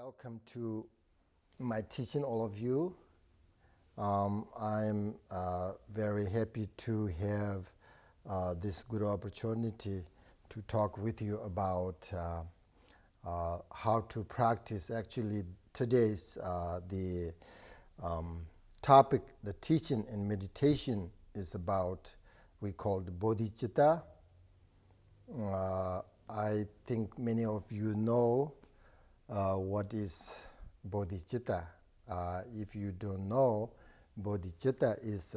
Welcome to my teaching, all of you. I'm very happy to have this good opportunity to talk with you about how to practice. Actually, today's the topic, the teaching and meditation is about, we call the bodhicitta. I think many of you know what is bodhicitta. If you don't know, bodhicitta is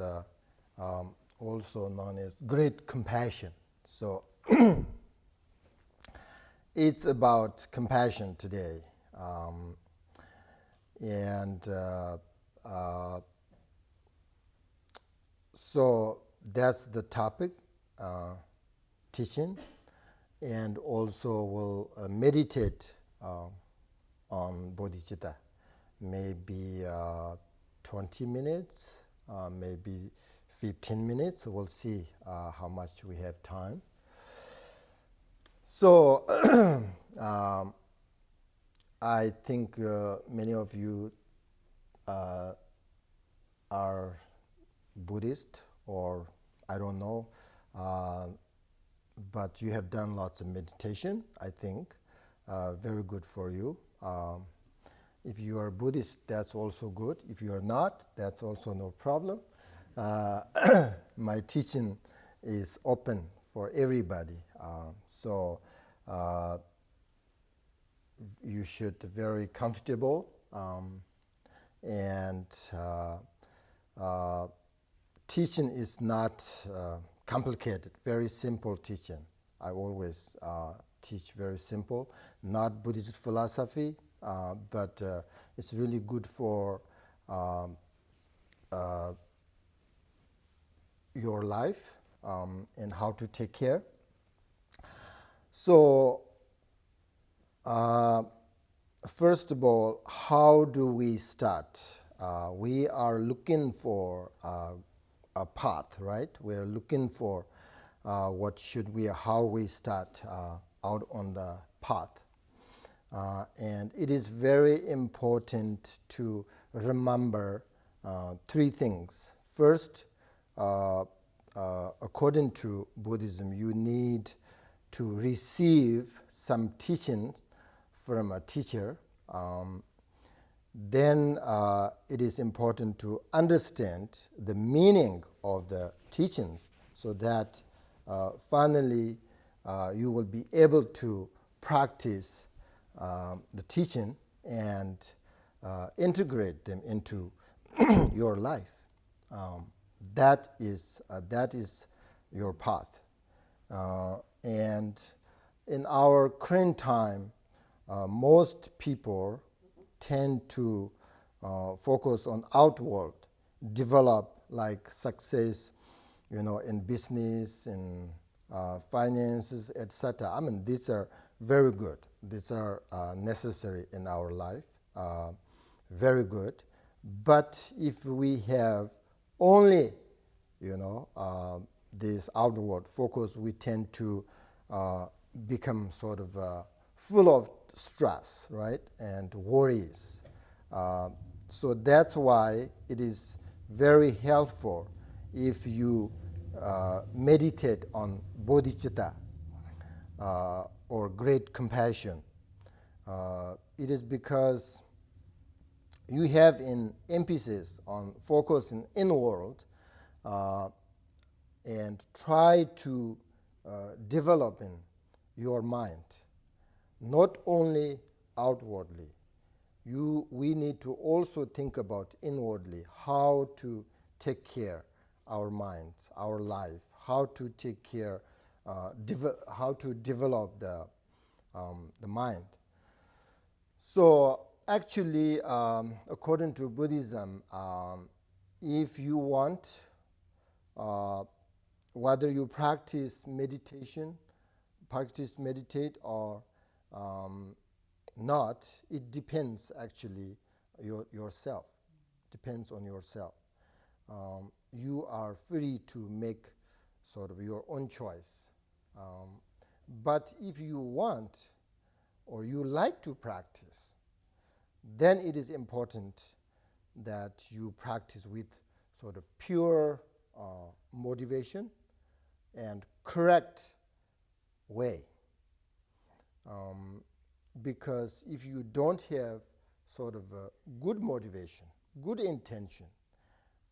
also known as great compassion. So it's about compassion today. So that's the topic, teaching, and also we'll meditate on bodhicitta, maybe 20 minutes, maybe 15 minutes. We'll see how much we have time. So I think many of you are Buddhist, or I don't know, but you have done lots of meditation, I think. Very good for you. If you are Buddhist, that's also good. If you are not, that's also no problem. My teaching is open for everybody. So you should be very comfortable. And teaching is not complicated, very simple teaching. I always teach very simple, not Buddhist philosophy, but it's really good for your life and how to take care. So first of all, how do we start? We are looking for a path, right? We are looking for how we start out on the path. And it is very important to remember three things. First, according to Buddhism, you need to receive some teachings from a teacher. Then it is important to understand the meaning of the teachings so that finally you will be able to practice the teaching and integrate them into your life. That is your path. And in our current time, most people tend to focus on outward, develop like success, in business, in finances, etc. I mean, these are very good. These are necessary in our life, very good. But if we have only, this outward focus, we tend to become sort of full of stress, right, and worries. So that's why it is very helpful if you meditate on bodhicitta or great compassion. It is because you have an emphasis on focus in inward and try to develop in your mind, not only outwardly. We need to also think about inwardly how to take care our minds, our life, how to take care, how to develop the mind. So actually, according to Buddhism, if you want, whether you meditate or not, it depends actually yourself. Depends on yourself. You are free to make sort of your own choice. But if you want or you like to practice, then it is important that you practice with sort of pure motivation and correct way. Because if you don't have sort of a good motivation, good intention,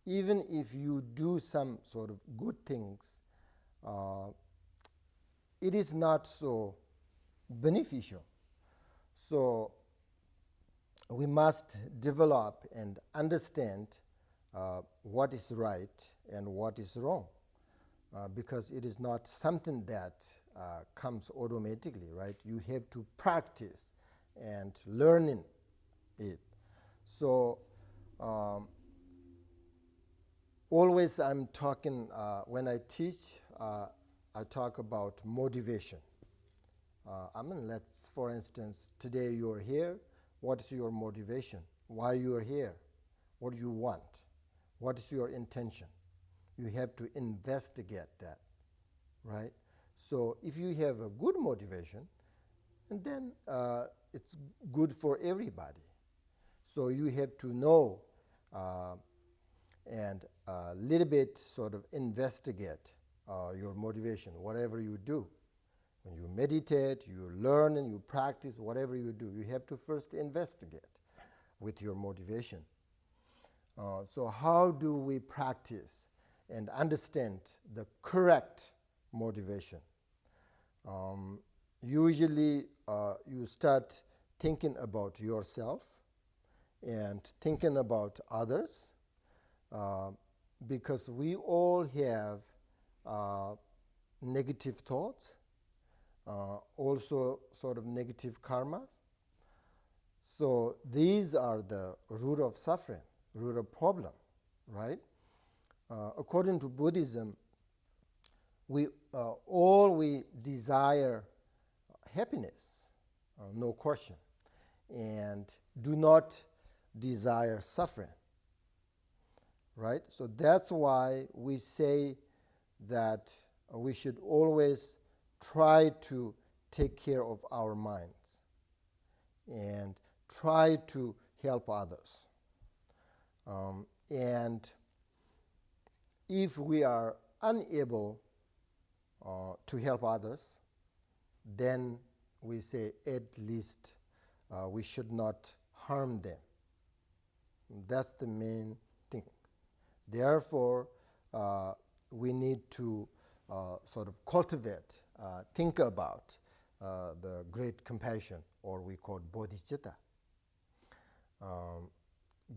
even if you do some sort of good things, it is not so beneficial. So we must develop and understand what is right and what is wrong, because it is not something that comes automatically, right? You have to practice and learning it. So always I'm talking, when I teach, I talk about motivation. Let's, for instance, today you're here. What is your motivation? Why you're here? What do you want? What is your intention? You have to investigate that, right? So if you have a good motivation, and then it's good for everybody. So you have to know and a little bit sort of investigate your motivation, whatever you do. When you meditate, you learn and you practice, whatever you do, you have to first investigate with your motivation. So how do we practice and understand the correct motivation? Usually you start thinking about yourself and thinking about others, because we all have negative thoughts, also sort of negative karmas. So these are the root of suffering, root of problem, right? According to Buddhism, we desire happiness, no question, and do not desire suffering, right? So that's why we say that we should always try to take care of our minds and try to help others. And if we are unable to help others, then we say at least we should not harm them. That's the main thing. Therefore, we need to sort of cultivate, think about the great compassion, or we call bodhicitta.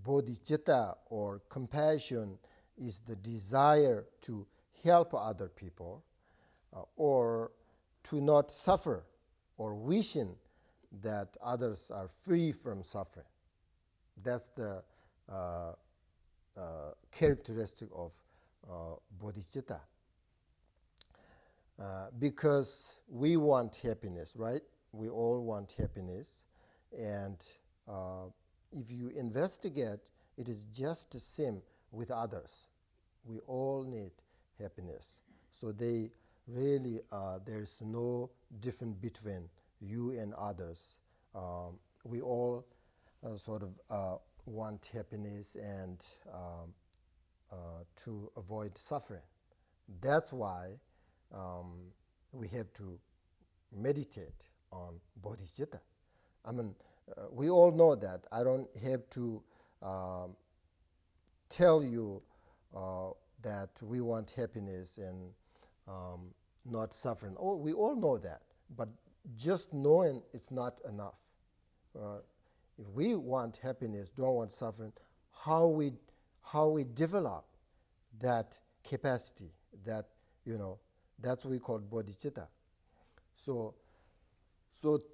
Bodhicitta, or compassion, is the desire to help other people or to not suffer, or wishing that others are free from suffering. That's the characteristic of bodhicitta. Because we want happiness, right? We all want happiness. And if you investigate, it is just the same with others. We all need happiness. So they really, there's no difference between you and others. We all sort of want happiness and to avoid suffering. That's why we have to meditate on bodhicitta. We all know that. I don't have to tell you that we want happiness and not suffering. Oh, we all know that, but just knowing is not enough. If we want happiness, don't want suffering, how we develop that capacity, that that's what we call bodhicitta. So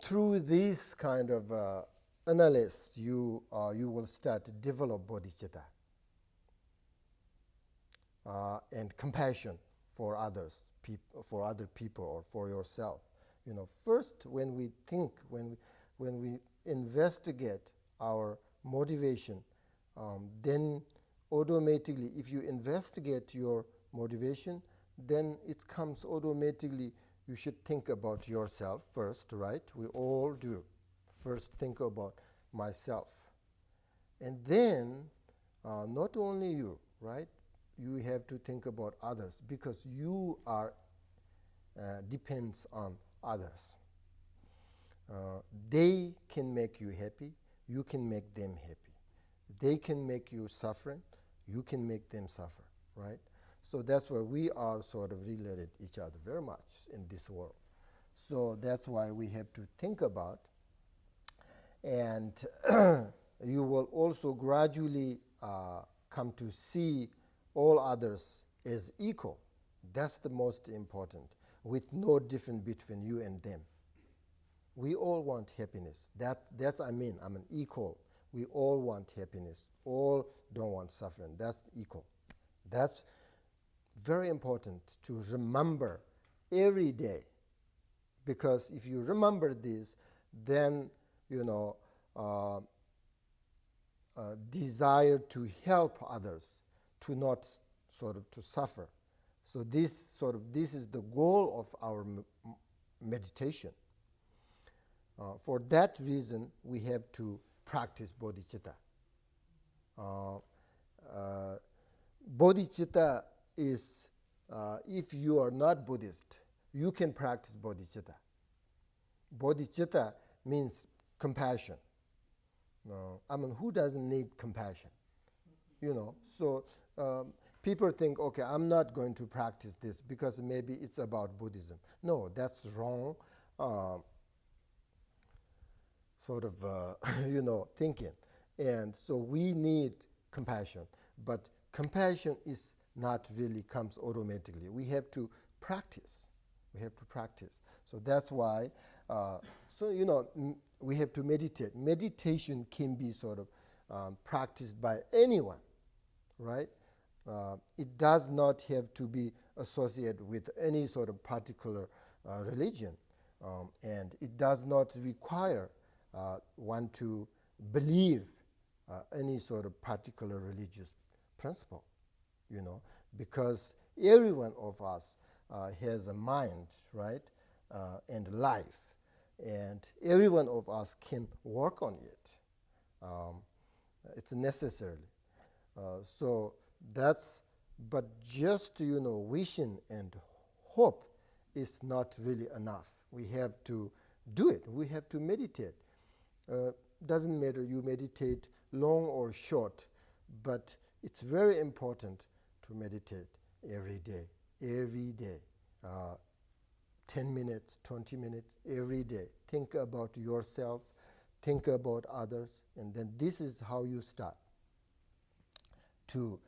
through this kind of analysis, you will start to develop bodhicitta and compassion for others, for other people, or for yourself. First, when we think, when we investigate our motivation, then automatically, if you investigate your motivation, then it comes automatically. You should think about yourself first, right? We all do. First, think about myself. And then, not only you, right? You have to think about others because you are depends on others. They can make you happy, you can make them happy. They can make you suffering, you can make them suffer, right? So that's why we are sort of related each other very much in this world. So that's why we have to think about, and you will also gradually come to see all others as equal. That's the most important, with no difference between you and them. We all want happiness. That's I'm an equal. We all want happiness. All don't want suffering. That's equal. That's very important to remember every day. Because if you remember this, then, desire to help others to not sort of to suffer. So this is the goal of our meditation. For that reason, we have to practice bodhicitta. Bodhicitta is, if you are not Buddhist, you can practice bodhicitta. Bodhicitta means compassion. Who doesn't need compassion? So people think, okay, I'm not going to practice this because maybe it's about Buddhism. No, that's wrong. Thinking. And so we need compassion. But compassion is not really comes automatically. We have to practice. So that's why, we have to meditate. Meditation can be sort of practiced by anyone, right? It does not have to be associated with any sort of particular religion. And it does not require one to believe any sort of particular religious principle, because every one of us has a mind, right, and life, and every one of us can work on it. It's necessary. But just wishing and hope is not really enough. We have to do it. We have to meditate. Doesn't matter you meditate long or short, but it's very important to meditate every day. 10 minutes, 20 minutes, every day. Think about yourself, think about others, and then this is how you start to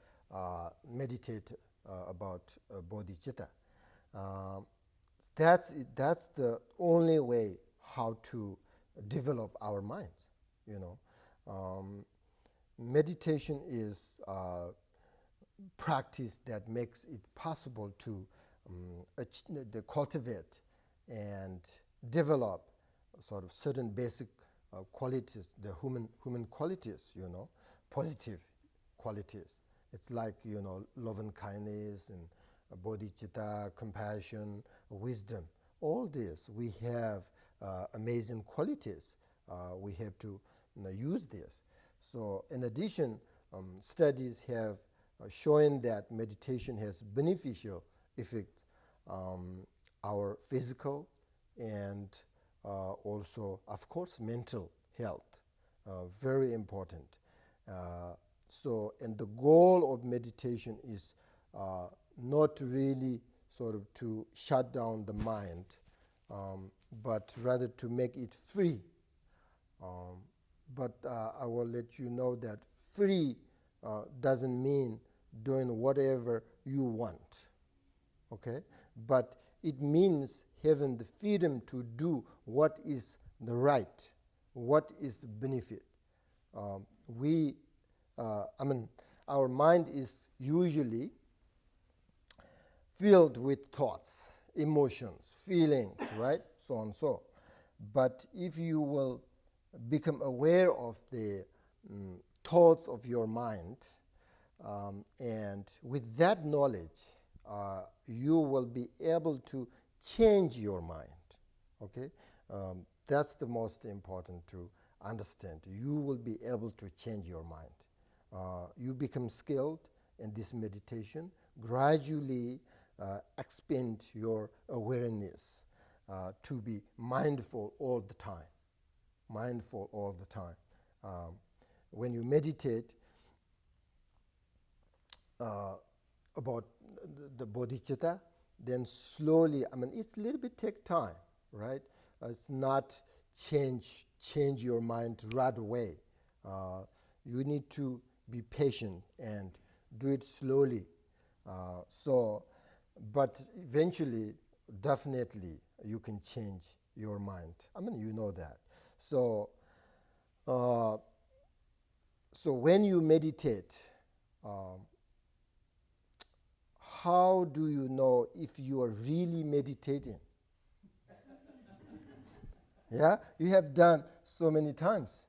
meditate about bodhicitta. That's the only way how to develop our minds. Meditation is practice that makes it possible to cultivate and develop sort of certain basic qualities, the human qualities, positive qualities. It's like, love and kindness and bodhicitta, compassion, wisdom. All this, we have amazing qualities. We have to use this. So in addition, studies have shown that meditation has beneficial effect our physical and also, of course, mental health. Very important. And the goal of meditation is not really sort of to shut down the mind, but rather to make it free. But I will let you know that free doesn't mean doing whatever you want, okay? But it means having the freedom to do what is the right, what is the benefit. Our mind is usually filled with thoughts, emotions, feelings, right? So on so. But if you will become aware of the thoughts of your mind, and with that knowledge, you will be able to change your mind. Okay, that's the most important to understand, you will be able to change your mind. You become skilled in this meditation, gradually expand your awareness to be mindful all the time. Mindful all the time. When you meditate about the bodhicitta, then slowly, it's a little bit take time, right? It's not change your mind right away. You need to be patient and do it slowly. But eventually, definitely, you can change your mind. You know that. So when you meditate, how do you know if you are really meditating? Yeah, you have done so many times.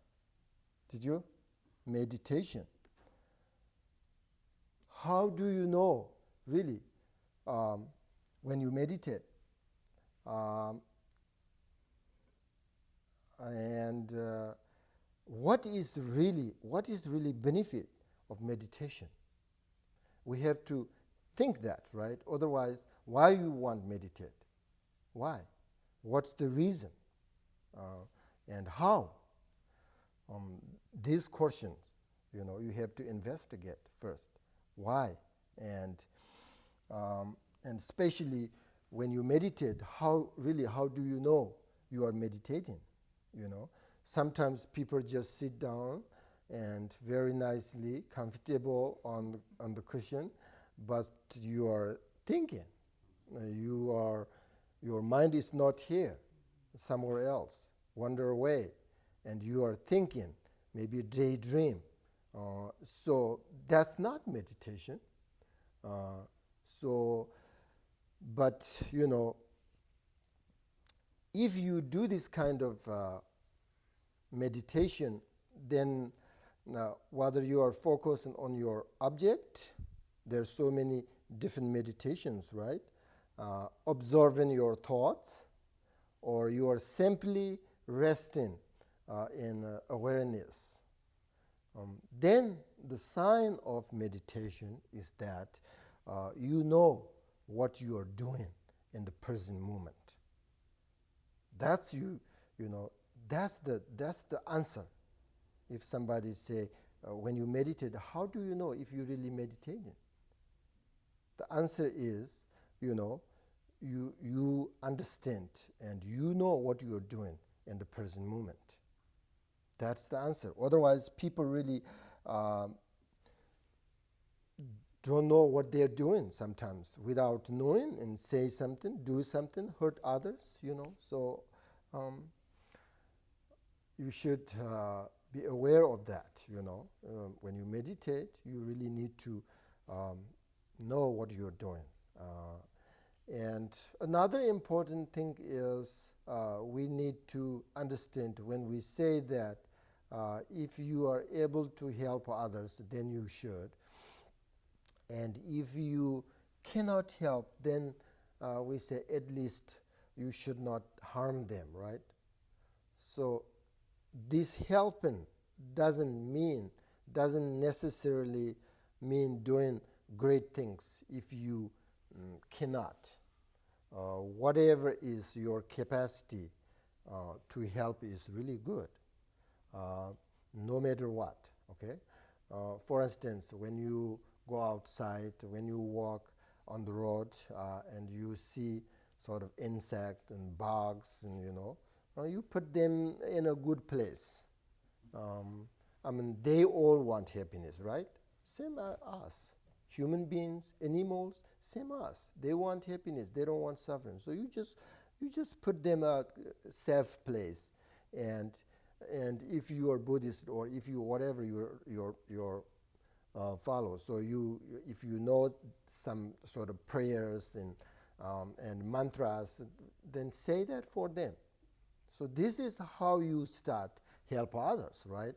Did you? Meditation. How do you know, really, when you meditate? What is really benefit of meditation? We have to think that, right? Otherwise, why you want to meditate? Why? What's the reason? And how? These questions, you have to investigate first. Why? And especially when you meditate, how do you know you are meditating? Sometimes people just sit down and very nicely, comfortable on the cushion, but you are thinking. Your mind is not here, somewhere else, wander away, and you are thinking, maybe daydream. So that's not meditation. But if you do this kind of meditation, then whether you are focusing on your object, there's so many different meditations, right? Observing your thoughts, or you are simply resting in awareness. Then the sign of meditation is that you know what you are doing in the present moment. That's that's the answer. If somebody say, when you meditate, how do you know if you're really meditating? The answer is, you understand and you know what you're doing in the present moment. That's the answer. Otherwise, people really don't know what they're doing sometimes without knowing, and say something, do something, hurt others, So you should be aware of that, when you meditate, you really need to know what you're doing. And another important thing is we need to understand when we say that if you are able to help others, then you should. And if you cannot help, then we say at least you should not harm them, right? So this helping doesn't necessarily mean doing great things if you cannot. Whatever is your capacity to help is really good, no matter what, okay? For instance, when you go outside, when you walk on the road and you see sort of insects and bugs, and you put them in a good place. They all want happiness, right? Same as us. Human beings, animals, same as us. They want happiness. They don't want suffering. So you just put them a safe place, and if you are Buddhist, or if you whatever your follow, so if you know some sort of prayers and mantras, then say that for them. So this is how you start help others, right?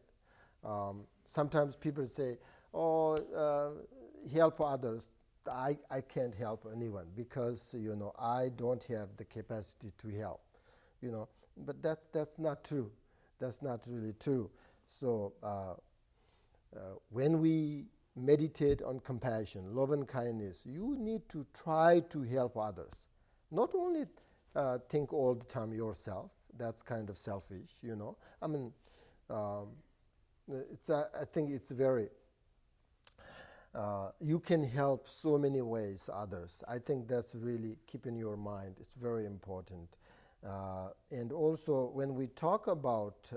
Sometimes people say, help others. I can't help anyone because I don't have the capacity to help. But that's not true. That's not really true. So when we meditate on compassion, love and kindness, you need to try to help others. Not only think all the time yourself. That's kind of selfish, you know. I mean, I think it's very, you can help so many ways others. I think that's really keep in your mind. It's very important. And also when we talk about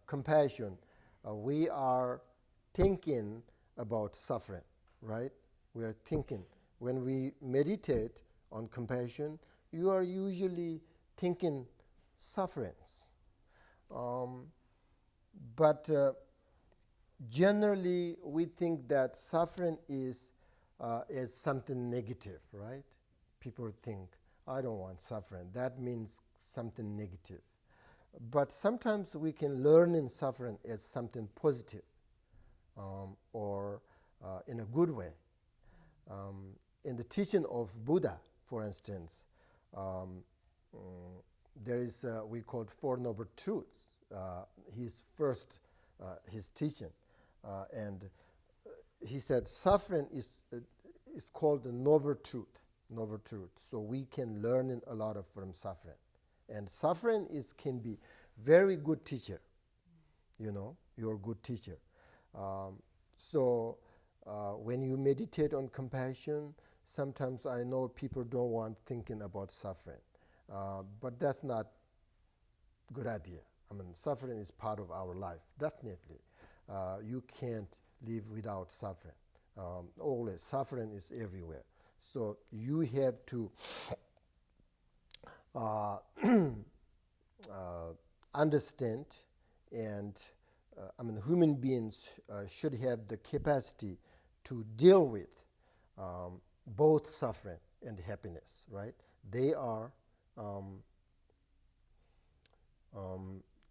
compassion, we are thinking about suffering, right? We are thinking. When we meditate on compassion, you are usually thinking sufferings. But generally, we think that suffering is something negative, right? People think, I don't want suffering. That means something negative. But sometimes we can learn in suffering as something positive or in a good way. In the teaching of Buddha, for instance, there is we call Four Noble Truths. His teaching, and he said suffering is called the noble truth. Noble truth. So we can learn a lot from suffering, and suffering can be very good teacher. You know, you're a good teacher. So when you meditate on compassion, sometimes I know people don't want thinking about suffering, but that's not a good idea. I mean, suffering is part of our life, definitely. You can't live without suffering. Always, suffering is everywhere. So you have to understand, and human beings should have the capacity to deal with both suffering and happiness, right? They are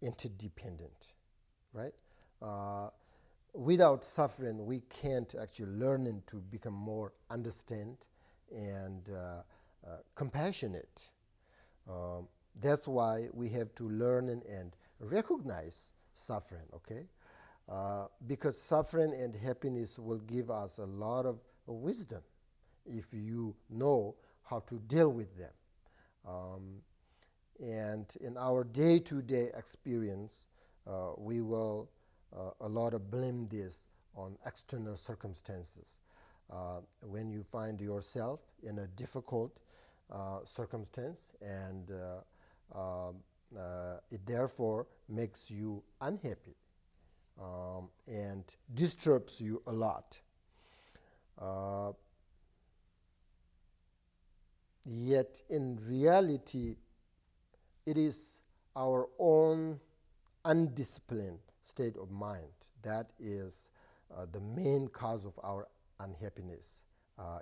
interdependent, right? Without suffering, we can't actually learn to become more understand and compassionate. That's why we have to learn and recognize suffering, okay? Because suffering and happiness will give us a lot of wisdom if you know how to deal with them. And in our day-to-day experience, we will a lot of blame this on external circumstances. When you find yourself in a difficult circumstance, and it therefore makes you unhappy and disturbs you a lot. Yet in reality, it is our own undisciplined state of mind that is the main cause of our unhappiness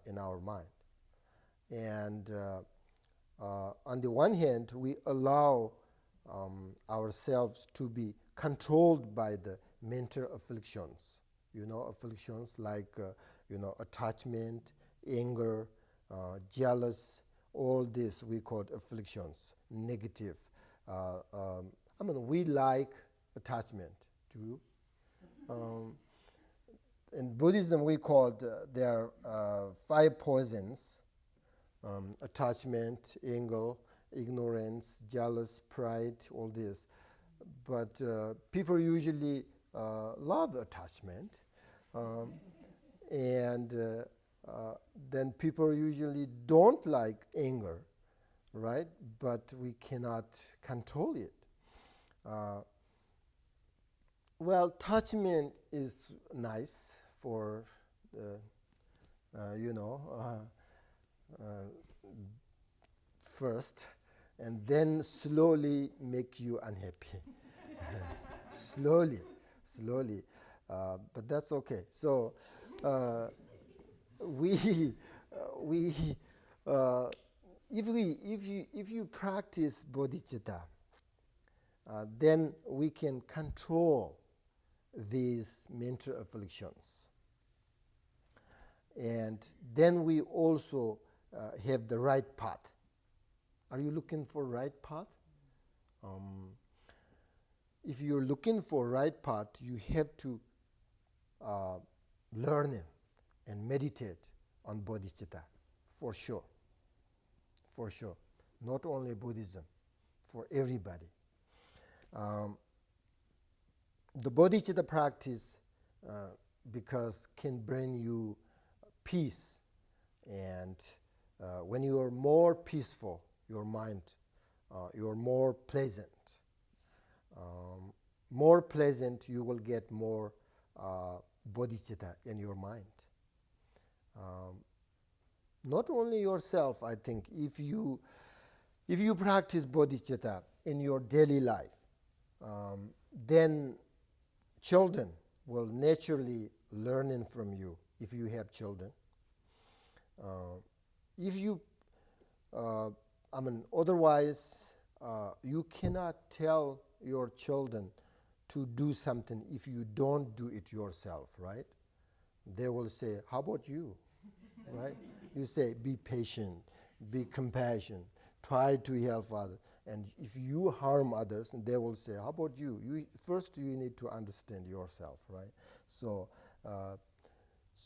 in our mind. And on the one hand, we allow ourselves to be controlled by the mental afflictions. You know, afflictions like attachment, anger, jealous. All this we call afflictions, negative. We like attachment too. In Buddhism, we call there are 5 poisons: attachment, anger, ignorance, jealous, pride, all this. But people usually love attachment, and then people usually don't like anger, right? But we cannot control it. Attachment is nice for, first, and then slowly make you unhappy. slowly, but that's okay. So if you practice bodhicitta, then we can control these mental afflictions. And then we also have the right path. Are you looking for right path? if you're looking for right path, you have to learn it and meditate on bodhicitta, for sure. For sure. Not only Buddhism, for everybody. The bodhicitta practice because can bring you peace, and when you are more peaceful, your mind, you're more pleasant. More pleasant, you will get more bodhicitta in your mind. Not only yourself, I think, if you practice bodhicitta in your daily life, then children will naturally learn from you if you have children. If you, otherwise, you cannot tell your children to do something if you don't do it yourself, right? They will say, how about you, right? You say, be patient, be compassionate, try to help others. And if you harm others, they will say, how about you? First, you need to understand yourself, right? So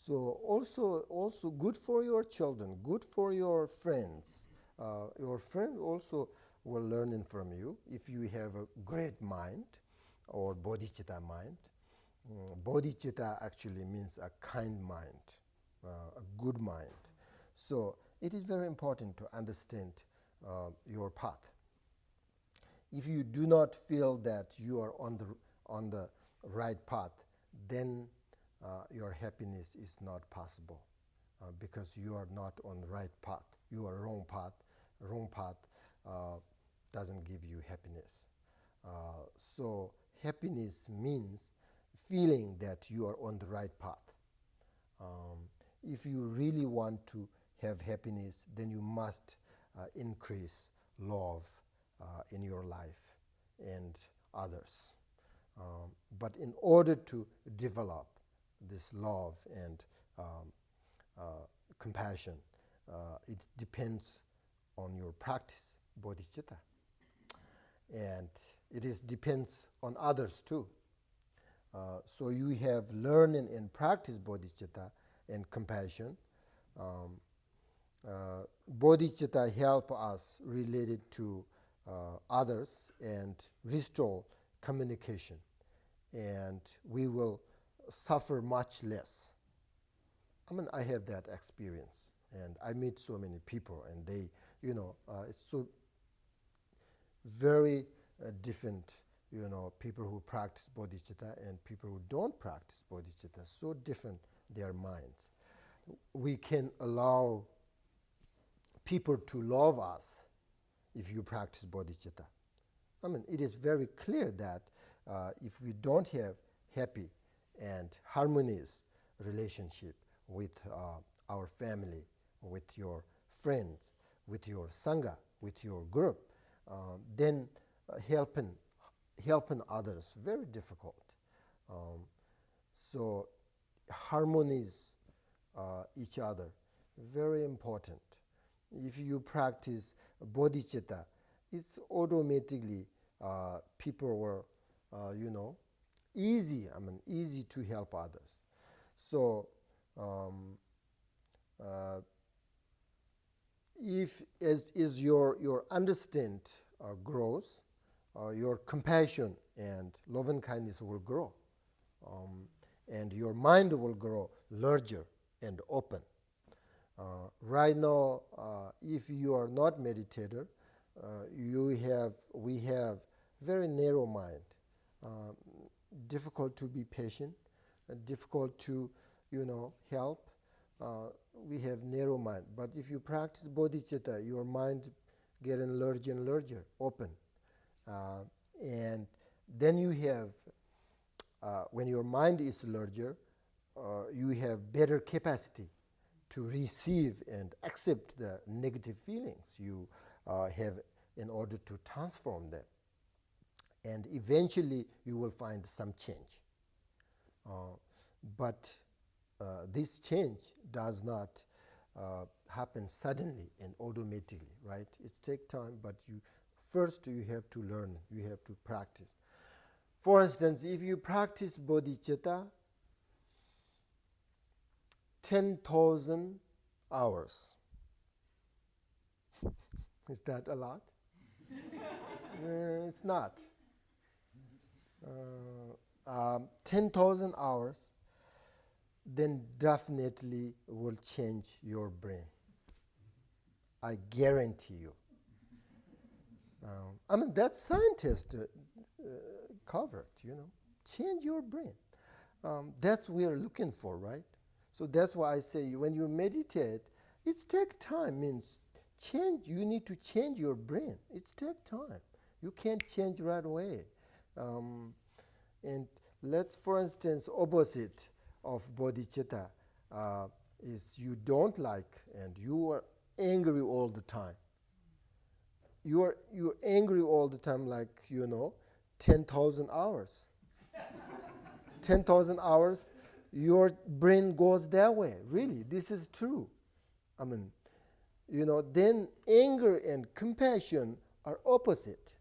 also good for your children, good for your friends. Your friend also will learn from you if you have a great mind or bodhicitta mind. Bodhicitta actually means a kind mind, a good mind. So it is very important to understand your path. If you do not feel that you are on the right path, then your happiness is not possible because you are not on the right path. You are wrong path. Wrong path doesn't give you happiness. So happiness means feeling that you are on the right path. If you really want to have happiness, then you must increase love in your life and others. But in order to develop this love and compassion, it depends on your practice, bodhicitta. And depends on others too. So you have learning and practice bodhicitta and compassion. Bodhicitta help us related to others and restore communication, and we will suffer much less. I have that experience, and I meet so many people, and they, it's so very different, people who practice bodhicitta and people who don't practice bodhicitta, so different their minds. We can allow people to love us if you practice bodhicitta. It is very clear that if we don't have happy and harmonious relationship with our family, with your friends, with your sangha, with your group, then helping others very difficult. So harmonize each other, very important. If you practice bodhicitta, it's automatically people were, easy to help others. So if as your understand grows, your compassion and love and kindness will grow, and your mind will grow larger and open. Right now, if you are not meditator, we have very narrow mind, difficult to be patient, difficult to help. We have narrow mind, but if you practice bodhicitta, your mind getting larger and larger, open, and then you have when your mind is larger, you have better capacity to receive and accept the negative feelings you have in order to transform them. And eventually you will find some change. But this change does not happen suddenly and automatically, right? It takes time, but first you have to learn, you have to practice. For instance, if you practice bodhicitta 10,000 hours, is that a lot? It's not. 10,000 hours, then definitely will change your brain. I guarantee you. That's scientists covered, Change your brain. That's what we're looking for, right? So that's why I say when you meditate, it takes time. Means you need to change your brain. It takes time. You can't change right away. And let's, for instance, opposite of bodhicitta is you don't like and you are angry all the time. You're angry all the time, like 10,000 hours. 10,000 hours, your brain goes that way. Really, this is true. Then anger and compassion are opposite.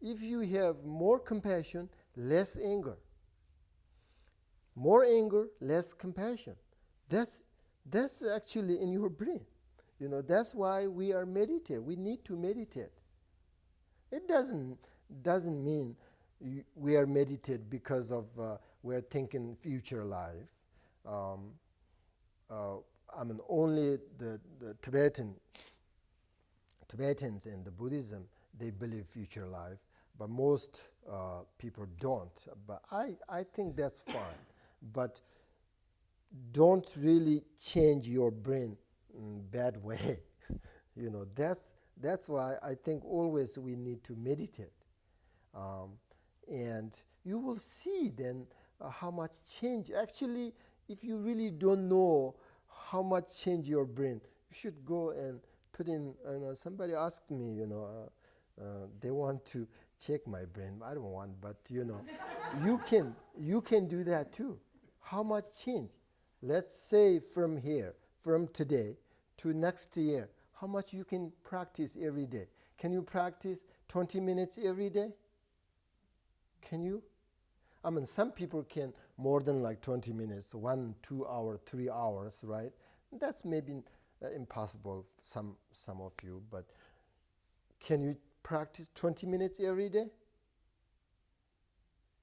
If you have more compassion, less anger. More anger, less compassion. That's actually in your brain. That's why we are meditate. We need to meditate. It doesn't mean we are meditate because of we're thinking future life. Only the Tibetans and the Buddhism, they believe future life, but most people don't. But I think that's fine. But don't really change your brain in bad way. That's why I think always we need to meditate. And you will see then how much change. Actually, if you really don't know how much change your brain, you should go and put in, somebody asked me, they want to check my brain. I don't want, but you can do that too. How much change? Let's say from today to next year, how much you can practice every day. Can you practice 20 minutes every day? Can you? Some people can more than like 20 minutes, 1, 2 hours, 3 hours, right? That's maybe impossible for some of you, but can you practice 20 minutes every day?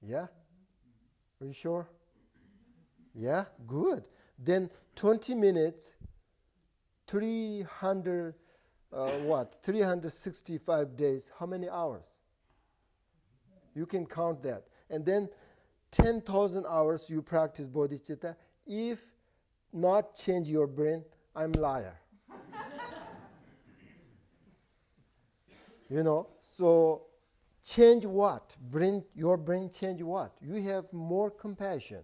Yeah? Are you sure? Yeah? Good. Then 20 minutes, 365 days, how many hours? You can count that. And then 10,000 hours you practice bodhicitta. If not change your brain, I'm liar. So change what? Your brain change what? You have more compassion.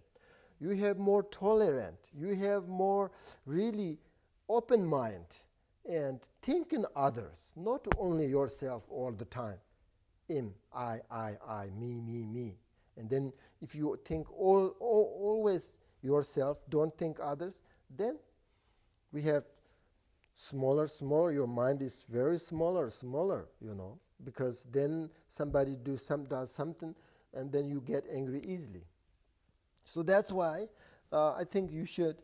You have more tolerant. You have more really open mind and thinking others, not only yourself all the time. I, me. And then if you think always yourself, don't think others, then we have smaller, your mind is very smaller, because then somebody does something and then you get angry easily. So that's why I think you should,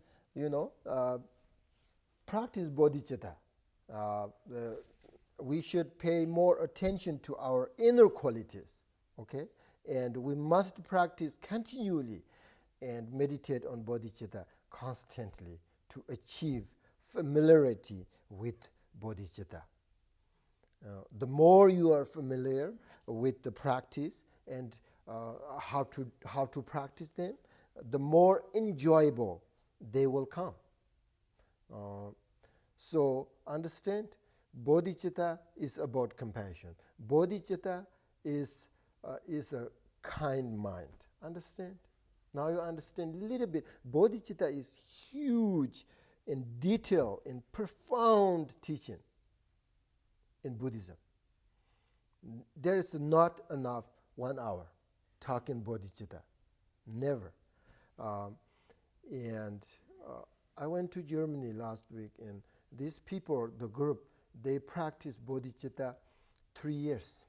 practice bodhicitta. We should pay more attention to our inner qualities, okay? And we must practice continually and meditate on bodhicitta constantly to achieve familiarity with bodhicitta. The more you are familiar with the practice and how to practice them, the more enjoyable they will come. So understand, bodhicitta is about compassion. Bodhicitta is a kind mind. Understand? Now you understand a little bit. Bodhicitta is huge in detail, in profound teaching in Buddhism. There is not enough 1 hour talking bodhicitta. Never. I went to Germany last week, and these people, the group, they practice bodhicitta 3 years.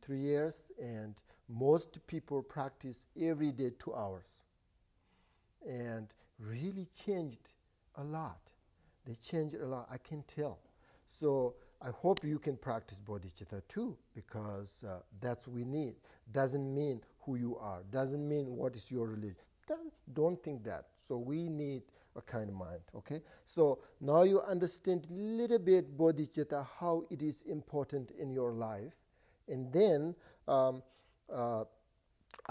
3 years, and most people practice every day 2 hours and really changed a lot. They changed a lot, I can tell. So I hope you can practice bodhicitta too, because that's what we need. Doesn't mean who you are, doesn't mean what is your religion. Don't think that. So we need a kind of mind, okay? So now you understand a little bit bodhicitta, how it is important in your life. And then I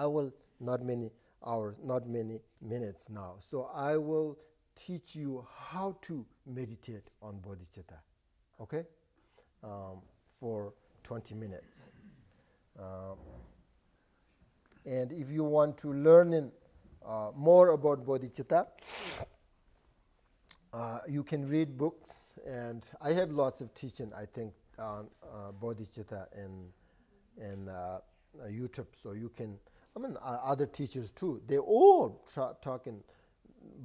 will, not many hours, not many minutes now. So I will teach you how to meditate on bodhicitta, okay? For 20 minutes. And if you want to learn more about bodhicitta, you can read books, and I have lots of teaching, I think, on bodhicitta and YouTube, so you can, other teachers too, they all talking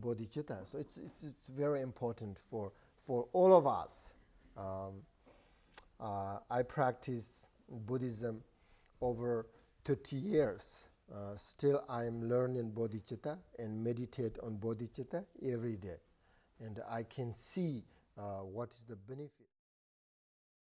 bodhicitta, so it's very important for all of us. I practice Buddhism over 30 years. Still I am learning bodhicitta and meditate on bodhicitta every day, and I can see what is the benefit.